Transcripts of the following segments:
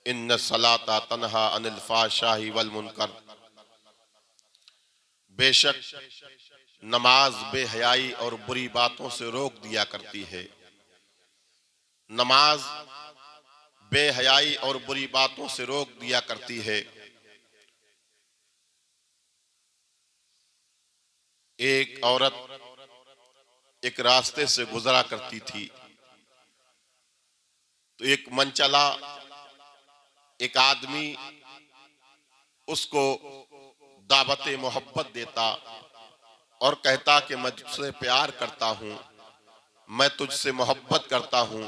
इन्न सलाता तन्हा अनिल फाहशाही वल मुनकर, बेशक नमाज बेहयाई और बुरी बातों से रोक दिया करती है। नमाज बेहयाई और बुरी बातों से रोक दिया करती है। एक औरत एक रास्ते से गुजरा करती थी, तो एक मनचला एक आदमी उसको दावत मोहब्बत देता और कहता कि मैं तुझसे प्यार करता हूं, मैं तुझसे मोहब्बत करता हूं,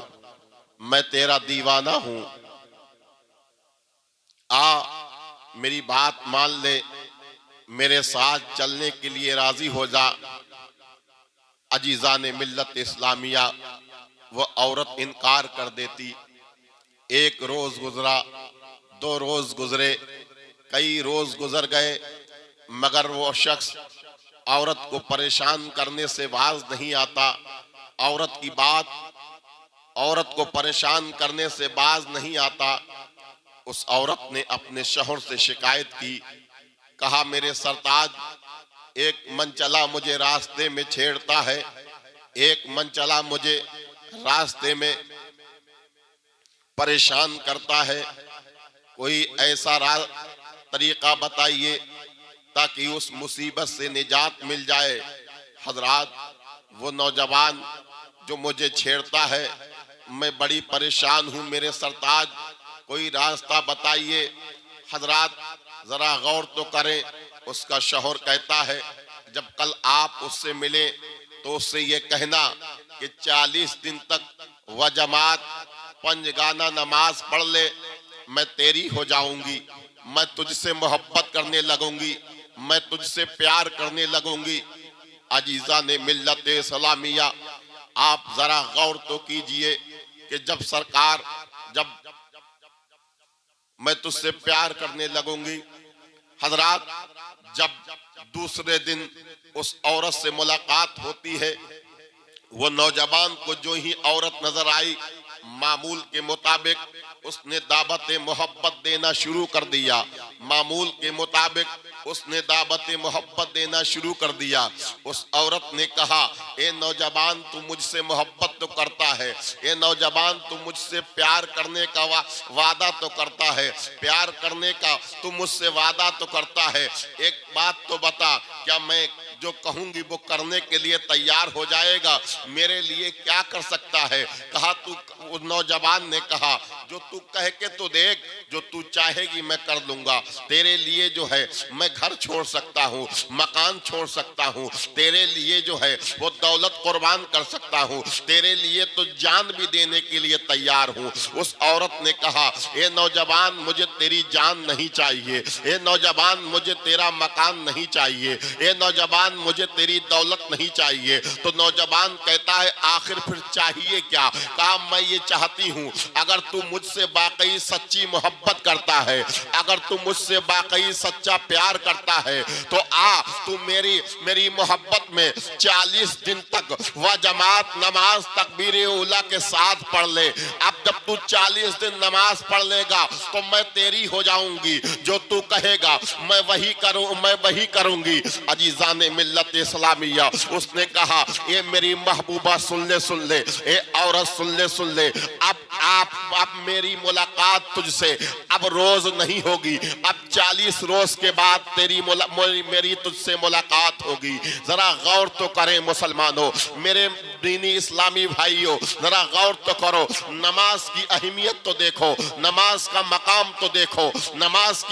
मैं तेरा दीवाना हूं, आ मेरी बात मान ले, मेरे साथ चलने के लिए राजी हो जा। अजीजा ने मिल्लत इस्लामिया वो औरत इनकार कर देती। एक रोज गुजरा, 2 रोज गुजरे, कई रोज गुजर गए, मगर वो शख्स औरत को परेशान करने से बाज नहीं आता। औरत की बात औरत को परेशान करने से बाज नहीं आता। उस औरत ने अपने शौहर से शिकायत की, कहा मेरे सरताज, एक मनचला मुझे रास्ते में छेड़ता है, एक मनचला मुझे रास्ते में परेशान करता है, कोई ऐसा तरीका बताइए ताकि उस मुसीबत से निजात मिल जाए। हजरात, वो नौजवान जो मुझे छेड़ता है, मैं बड़ी परेशान हूं, मेरे सरताज कोई रास्ता बताइए। हजरात जरा गौर तो करें। उसका शौहर कहता है, जब कल आप उससे मिले तो उससे ये कहना कि 40 दिन तक वह जमात 5 गाना नमाज पढ़ ले, मैं तेरी हो जाऊंगी, मैं तुझसे मोहब्बत करने लगूंगी, मैं तुझसे प्यार करने लगूंगी। अजीजा ने मिल्लत इस्लामिया, आप जरा गौर तो कीजिए कि जब मैं तुझसे प्यार करने लगूंगी। हजरात, जब दूसरे दिन उस औरत से मुलाकात होती है, वो नौजवान को जो ही औरत नजर आई, मामूल के मुताबिक उसने दावत मोहब्बत देना शुरू कर दिया। मामूल के मुताबिक उसने दावत मोहब्बत देना शुरू कर दिया। उस औरत ने कहा, ए नौजवान, तू मुझसे मोहब्बत तो करता है, ए नौजवान तू मुझसे प्यार करने का वादा तो करता है, प्यार करने का तू मुझसे वादा तो करता है, एक बात तो बता, क्या मैं जो कहूंगी वो करने के लिए तैयार हो जाएगा? मेरे लिए क्या कर सकता है? कहा तू, उस नौजवान ने कहा, जो तू कह के तो देख, जो तू चाहेगी मैं कर लूंगा। तेरे लिए जो है मैं घर छोड़ सकता हूँ, मकान छोड़ सकता हूँ, तेरे लिए जो है वो दौलत कुर्बान कर सकता हूँ, तेरे लिए तो जान भी देने के लिए तैयार हूँ। उस औरत ने कहा, ए नौजवान, मुझे तेरी जान नहीं चाहिए, ए नौजवान मुझे तेरा मकान नहीं चाहिए, ए नौजवान मुझे तेरी दौलत नहीं चाहिए। तो नौजवान कहता है, आखिर फिर चाहिए क्या? कहा, मैं ये चाहती हूँ, अगर तू मुझसे वाकई सच्ची मोहब्बत करता है, अगर तू मुझसे वाकई सच्चा प्यार करता है, तो आ तू मेरी मोहब्बत में 40 दिन तक वह जमात नमाज तकबीर उला के साथ पढ़ ले। अब जब तू 40 दिन नमाज पढ़ लेगा तो मैं तेरी हो जाऊंगी, जो तू कहेगा मैं वही करूंगी। अजीजा ने मिल्लत इस्लामिया, उसने कहा, ये मेरी महबूबा सुन ले, ए औरत सुन ले, अब मेरी मुलाकात तुझसे अब रोज नहीं होगी, अब 40 रोज के बाद मेरी तुझसे मुलाकात होगी। जरा गौर तो करें मुसलमानों, मेरे दीनी इस्लामी भाइयों, जरा गौर तो करो, नमाज की अहमियत तो देखो, नमाज का मकाम तो देखो, नमाज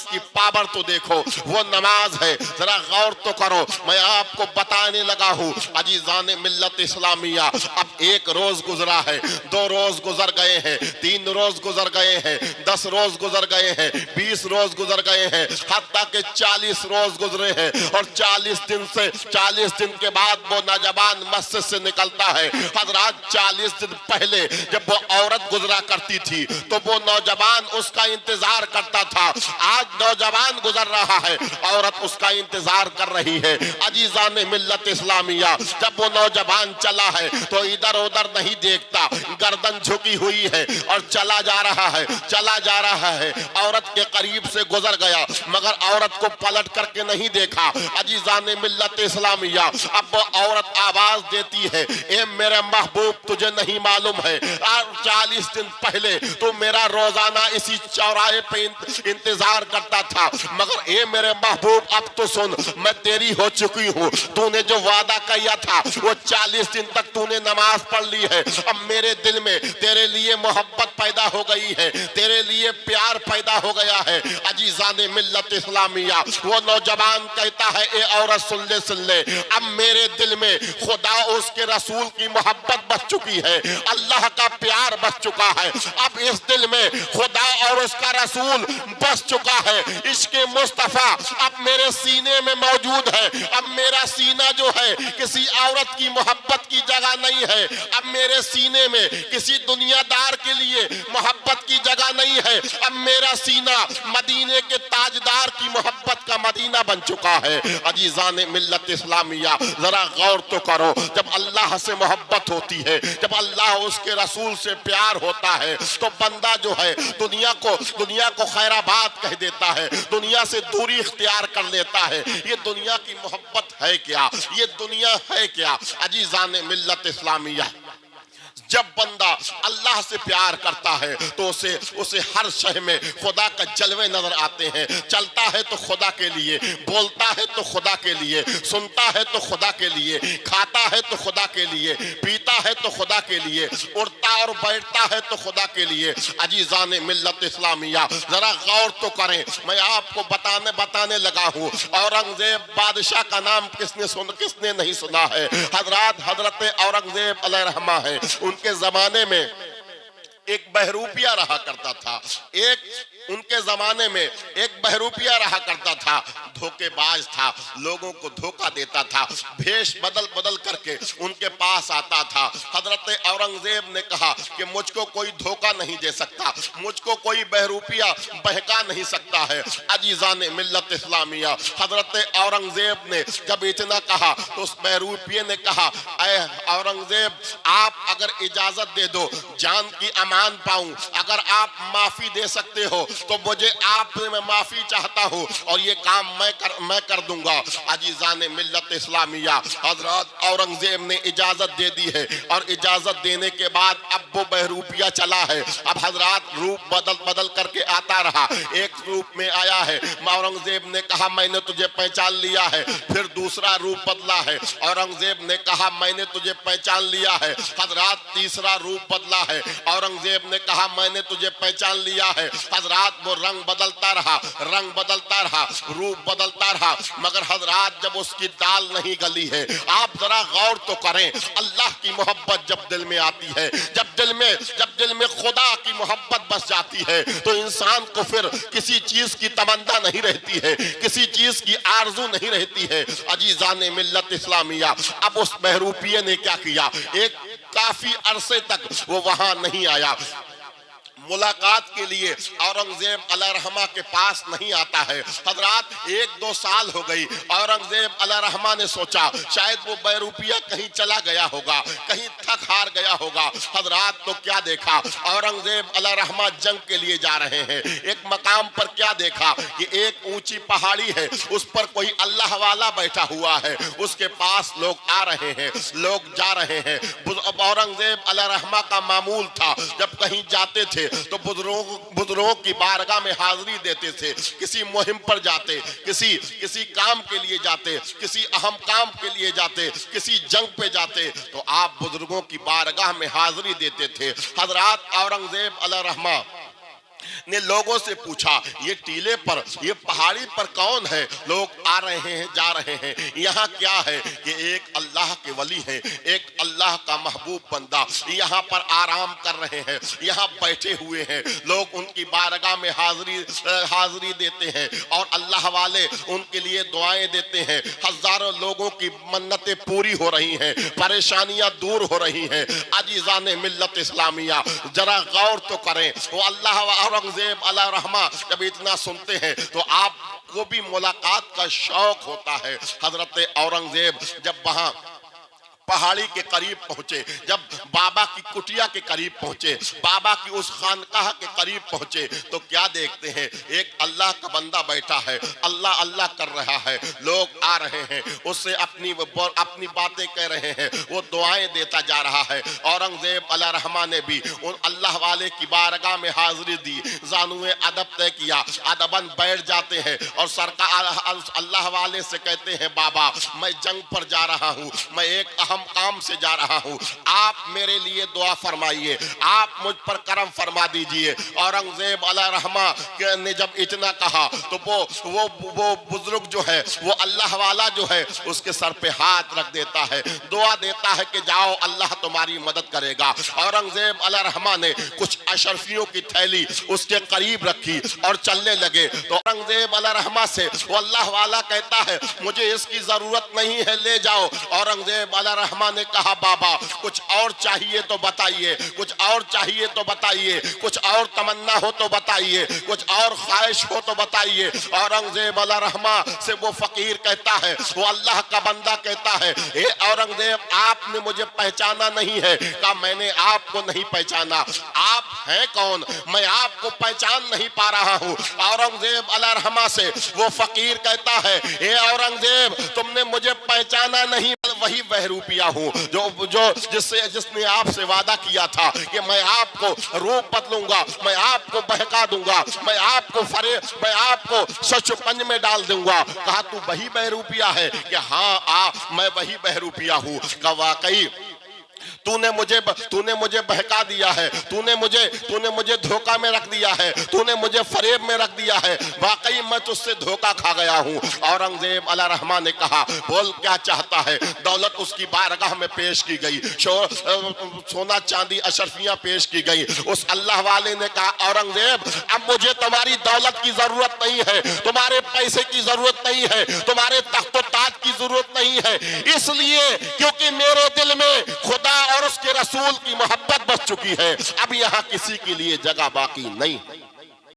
की पावर तो देखो, वो नमाज है, जरा गौर तो करो। मैं आपको बताने लगा हूँ अजीजान मिल्लत इस्लामिया, अब 1 रोज गुजरा है, 2 रोज गुजर गए हैं, 3 रोज गुजर गए हैं, 10 रोज गुजर गए हैं, 20 रोज गुजर गए हैं, हत्ता के 40 रोज गुजरे हैं। और 40 दिन के बाद वो नौजवान मस्जिद से निकलता है। हजरात, 40 दिन पहले जब वो वो औरत गुजरा करती थी तो वो नौजवान उसका इंतजार करता था। आज नौजवान गुजर रहा है, औरत उसका इंतजार कर रही है। अजीजान मिल्लत इस्लामिया, जब वो नौजवान चला है तो इधर उधर नहीं देखता, गर्दन झुकी हुई है और चला जा रहा है, चला जा रहा है। औरत के करीब से गुजर गया मगर औरत को पलट करके नहीं देखा। अजीजान मिल्लत इस्लामिया, अब वो औरत आवाज देती है, ए मेरे महबूब, तुझे नहीं मालूम है 40 दिन पहले तो मेरा रोजाना इसी चौराहे पे इंतजार करता था, मगर ए मेरे महबूब अब तो सुन, मैं तेरी हो चुकी हूँ। तूने जो वादा किया था वो 40 दिन तक तूने नमाज पढ़ ली है। अब मेरे दिल में तेरे लिए मोहब्बत पैदा हो गई है, तेरे लिए प्यार पैदा हो गया है। अजीजाने मिल्लत इस्लामिया, वो नौजवान कहता है, ए औरत सुन ले, अब मेरे दिल में खुदा उसके रसूल की मोहब्बत बस चुकी है, अल्लाह का प्यार बस चुका है। अब इस दिल में खुदा और उसका रसूल बस चुका है। इश्क़े मुस्तफा अब मेरे सीने में मौजूद है। अब मेरा सीना जो है किसी औरत की मोहब्बत की जगह नहीं है। अब मेरे सीने में किसी दुनियादार के लिए मोहब्बत की जगह नहीं है। अब मेरा सीना मदीने के ताजदार की मोहब्बत का मदीना बन चुका है। अजीजान मिल्लत इस्लामिया, जरा गौर तो करो, जब अल्लाह से मोहब्बत होती है, जब अल्लाह उसके रसूल से प्यार होता है तो बंदा जो है दुनिया को खैराबाद कह देता है, दुनिया से दूरी इख्तियार कर लेता है। ये दुनिया की मोहब्बत है क्या? ये दुनिया है क्या? अजीजान मिल्लत इस्लामिया, जब बंदा अल्लाह से प्यार करता है तो उसे हर शय में खुदा का जलवे नजर आते हैं। चलता है तो खुदा के लिए, बोलता है तो खुदा के लिए, सुनता है तो खुदा के लिए, खाता है तो खुदा के लिए, पीता है तो खुदा के लिए, उड़ता और बैठता है तो खुदा के लिए। अजीजान मिल्लत इस्लामिया, जरा गौर तो करें, मैं आपको बताने लगा हूँ। औरंगजेब बादशाह का नाम किसने नहीं सुना है? हजरत औरंगजेब अलैहिर्रहमा है। उनके जमाने में एक बहरूपिया रहा करता था, उनके जमाने में एक बहरूपिया रहा करता था, धोखेबाज था, लोगों को धोखा देता था, भेष बदल करके उनके पास आता था। हजरत औरंगजेब ने कहा कि मुझको कोई धोखा नहीं दे सकता, मुझको कोई बहरूपिया बहका नहीं सकता है। अजीजान मिल्लत इस्लामिया, हजरत औरंगजेब ने जब इतना कहा तो उस बहरूपिये ने कहा, ऐ औरंगजेब, आप अगर इजाजत दे दो, जान की अमान पाऊं, अगर आप माफी दे सकते हो तो मुझे आपसे मैं माफी चाहता हूं और ये काम मैं कर दूंगा। अजीजान मिल्लत इस्लामिया, हजरत औरंगजेब ने इजाजत दे दी है और इजाजत देने के बाद अब वो बहरूपिया चला है। अब हजरत रूप बदल करके आता रहा, एक रूप में आया है। औरंगजेब ने कहा, मैंने तुझे पहचान लिया है। फिर दूसरा रूप बदला है, औरंगजेब ने कहा, मैंने तुझे पहचान लिया है। हजरत तीसरा रूप बदला है, औरंगजेब ने कहा, मैंने तुझे पहचान लिया है। हजरत वो रंग बदलता रहा, रूप बदलता रहा, मगर हजरत जब उसकी दाल नहीं गली है। आप जरा गौर तो करें, अल्लाह की मोहब्बत जब दिल में आती है, जब दिल में खुदा की मोहब्बत बस जाती है तो इंसान को फिर किसी चीज की तमन्ना नहीं रहती है, किसी चीज की आरजू नहीं रहती है। अजीजान मिल्लत इस्लामिया, अब उस बहरूपिये ने क्या किया, एक काफी अरसे तक वो वहां नहीं आया, मुलाकात के लिए औरंगजेब अलैहिर्रहमा के पास नहीं आता है। हजरत 1-2 साल हो गई, औरंगजेब अलैहिर्रहमा ने सोचा शायद वो बहरूपिया कहीं चला गया होगा, कहीं थक हार गया होगा। हजरत तो क्या देखा, औरंगजेब अलैहिर्रहमा जंग के लिए जा रहे हैं। एक मकाम पर क्या देखा कि एक ऊंची पहाड़ी है, उस पर कोई अल्लाह वाला बैठा हुआ है, उसके पास लोग आ रहे हैं, लोग जा रहे हैं। औरंगजेब अलैहिर्रहमा का मामूल था, जब कहीं जाते थे तो बुजुर्गों की बारगाह में हाजिरी देते थे। किसी मुहिम पर जाते, किसी काम के लिए जाते, किसी अहम काम के लिए जाते, किसी जंग पे जाते तो आप बुजुर्गों की बारगाह में हाजिरी देते थे। हजरत औरंगजेब अलैहिर्रहमा ने लोगों से पूछा, ये टीले पर, ये पहाड़ी पर कौन है? लोग आ रहे हैं, जा रहे हैं। यहाँ क्या है कि एक अल्लाह के वली हैं, एक अल्लाह का महबूब बंदा यहाँ पर आराम कर रहे हैं, यहाँ बैठे हुए हैं। लोग उनकी बारगाह में हाजिरी देते हैं और अल्लाह वाले उनके लिए दुआएं देते हैं। हजारों लोगों की मन्नतें पूरी हो रही हैं, परेशानियां दूर हो रही हैं। अजीज़ान मिल्लत इस्लामिया, जरा गौर तो करें। वो अल्लाह औरंगजेब अलैहिर्रहमा जब इतना सुनते हैं तो आपको भी मुलाकात का शौक होता है। हजरत औरंगजेब जब वहां पहाड़ी के करीब पहुंचे, जब बाबा की कुटिया के करीब पहुंचे, बाबा की उस खानकाह के करीब पहुंचे, तो क्या देखते हैं? एक अल्लाह का बंदा बैठा है, अल्लाह अल्लाह कर रहा है। लोग आ रहे हैं, उससे अपनी बातें कह रहे हैं, वो दुआएं देता जा रहा है। औरंगजेब अलैहिर्रहमान ने भी उन अल्लाह वाले की बारगाह में हाजिरी दी, जानुए अदब तय किया, अदबन बैठ जाते हैं और सरकार अल्लाह वाले से कहते हैं, बाबा मैं जंग पर जा रहा हूँ, मैं एक अहम काम से जा रहा हूँ, आप मेरे लिए दुआ फरमाइए, आप मुझ पर करम फरमा दीजिए। औरंगजेब अलैहिर्रहमा ने जब इतना कहा तो वो बुजुर्ग जो है, वो अल्लाह वाला जो है, उसके सर पे हाथ रख देता है, दुआ देता है कि जाओ अल्लाह तुम्हारी मदद करेगा। औरंगजेब अलैहिर्रहमा ने कुछ अशरफियों की थैली उसके करीब रखी और चलने लगे। तो औरंगजेब अलैहिर्रहमा से वो अल्लाह वाला कहता है, मुझे इसकी जरूरत नहीं है, ले जाओ। औरंगजेब अलैहिर्रहमा ने कहा, बाबा कुछ और चाहिए तो बताइए, कुछ और चाहिए तो बताइए, कुछ और तमन्ना हो तो बताइए, कुछ और ख्वाहिश हो तो बताइए। औरंगजेब अलैहिर्रहमा से वो फकीर कहता है, वो अल्लाह का बंदा कहता है, हे औरंगजेब आपने मुझे पहचाना नहीं है। कहा, मैंने आपको नहीं पहचाना, आप हैं कौन? मैं आपको पहचान नहीं पा रहा हूँ। औरंगजेब अलैहिर्रहमा से वो फकीर कहता है, हे औरंगजेब तुमने मुझे पहचाना नहीं, वही बहरूपिया हूँ जिसने आपसे वादा किया था कि मैं आपको रूप बदलूंगा, मैं आपको बहका दूंगा, मैं आपको सचुपंज में डाल दूंगा। कहा, तू वही बहरूपिया है? कि हाँ मैं वही बहरूपिया हूँ। का वाकई तूने मुझे बहका दिया है, तूने मुझे धोखा में रख दिया है, तूने मुझे फरेब में रख दिया है, वाकई मैं तुझसे धोखा खा गया हूँ। औरंगजेब अलैहिर्रहमा ने कहा, बोल क्या चाहता है? दौलत उसकी बारगाह में पेश की गई, सोना चांदी अशरफियां पेश की गई। उस अल्लाह वाले ने कहा, औरंगजेब अब मुझे तुम्हारी दौलत की जरूरत नहीं है, तुम्हारे पैसे की जरूरत नहीं है, तुम्हारे तख्तो ताज की जरूरत नहीं है, इसलिए क्योंकि मेरे दिल में खुदा और उसके रसूल की मोहब्बत बच चुकी है। अब यहाँ किसी के लिए जगह बाकी नहीं।